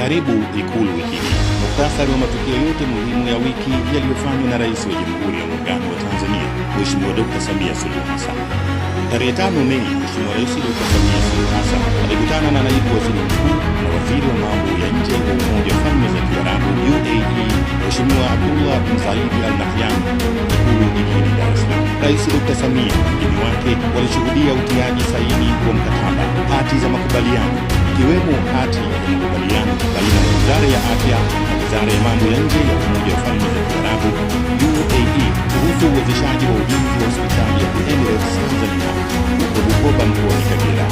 Karibu Ikulu wiki hii. Muhtasari wa matukio yote muhimu ya wiki yaliyofanywa na Rais wa Jamhuri ya Muungano wa Tanzania, Mheshimiwa Dr. Samia Suluhu Hassan. Tarehe 5 Mei, Mheshimiwa Rais Dr. Samia Suluhu Hassan alikutana na Naibu Waziri Mkuu na Waziri wa Mambo ya Nje wa Umoja wa Falme za Kiarabu UAE, Mheshimiwa Abdullah bin Zayed Al Nahyan, Ikulu jijini Dar es Salaam. Rais Dr. Samia na mgeni wake walishuhudia utiaji saini wa mkataba, hati za makubaliano, ikiwemo hati ya makubaliano baina ya Wizara ya Afya na Wizara ya Mambo ya Nje ya Umoja wa Falme za Kiarabu UAE kuhusu uwezeshaji wa ujenzi wa hospitali ya Emirates Tanzania huko Bukoba mkoani Kagera.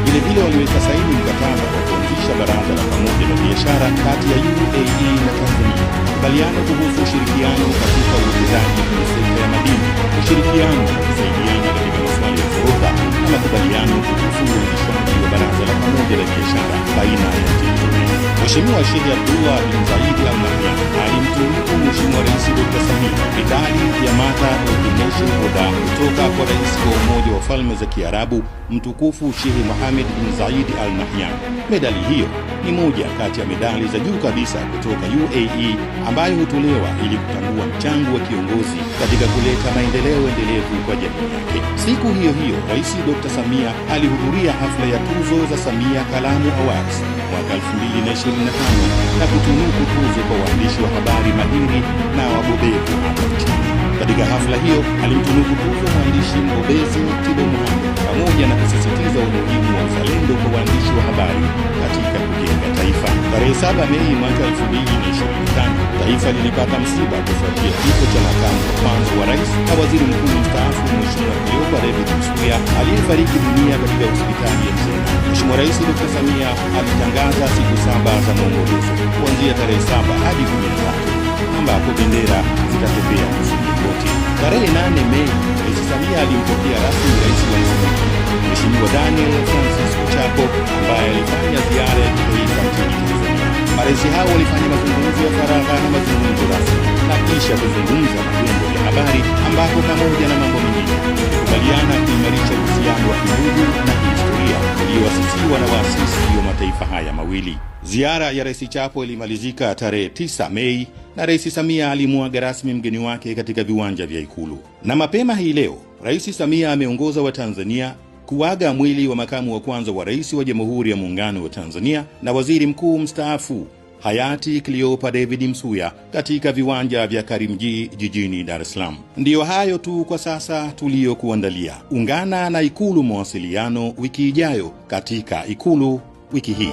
Vilevile waliweka saini mkataba wa kuanzisha baraza la pamoja la biashara kati ya UAE na Tanzania, makubaliano kuhusu ushirikiano katika uwekezaji kwenye sekta ya madini, ushirikiano wa kusaidiana katika masuala ya forodha na makubaliano kuhusu uanzishaji wa baraza la pamoja la biashara baina ya nchi mbili. Mheshimiwa Sheikh Abdullah bin Zayed Al Nahyan alimtunuku Mheshimiwa Rais Dr. Samia medali ya Master of the Nation Order kutoka kwa Rais wa Umoja wa Falme za Kiarabu Mtukufu Sheikh Mohammed bin Zayed Al Nahyan. Medali hiyo ni moja kati ya medali za juu kabisa kutoka UAE ambayo hutolewa ili kutambua mchango wa kiongozi katika kuleta maendeleo endelevu kwa jamii yake. Siku hiyo hiyo, Rais Dr. Samia alihudhuria hafla ya tuzo za Samia Kalamu Awards mwaka 2025 na kutunuku tuzo kwa waandishi wa habari mahiri na wabobevu hapa nchini. Katika hafla hiyo alimtunuku tuzo mwandishi mbobezi Tibo Mohamed pamoja na kusisitiza umuhimu wa uzalendo kwa waandishi wa habari katika kujenga taifa. Tarehe 7 Mei mwaka 2025, taifa lilipata msiba kufuatia kifo cha makamu wa kwanza wa rais na waziri mkuu mstaafu Mheshimiwa Cleopa David Msuya aliyefariki dunia katika hospitali ya Mzena. Mheshimiwa Rais Dr. Samia alitangaza siku 7 za maombolezo kuanzia tarehe 7 hadi 13 ambapo bendera zitatembea nchini kote. Tarehe 8 Mei, Rais Samia alimpokea rasmi rais wa Msumbiji, Mheshimiwa Daniel Francisco Chapo, ambaye alifanya ziara ya kitaifa nchini Tanzania. Marais hao walifanya mazungumzo ya faragha na mazungumzo rasmi na kisha kuzungumza na vyombo vya habari, ambapo pamoja na mambo mengine walikubaliana kuimarisha uhusiano wa kindugu na kihistoria ulioasisiwa na waasisi wa mataifa haya mawili. Ziara ya Rais Chapo ilimalizika tarehe 9 Mei na Rais Samia alimuaga rasmi mgeni wake katika viwanja vya Ikulu. Na mapema hii leo, Rais Samia ameongoza Watanzania kuaga mwili wa makamu wa kwanza wa rais wa Jamhuri ya Muungano wa Tanzania na waziri mkuu mstaafu hayati Cleopa David Msuya katika viwanja vya Karimjee jijini Dar es Salaam. Ndiyo hayo tu kwa sasa tuliyokuandalia. Ungana na Ikulu Mawasiliano wiki ijayo katika Ikulu wiki hii.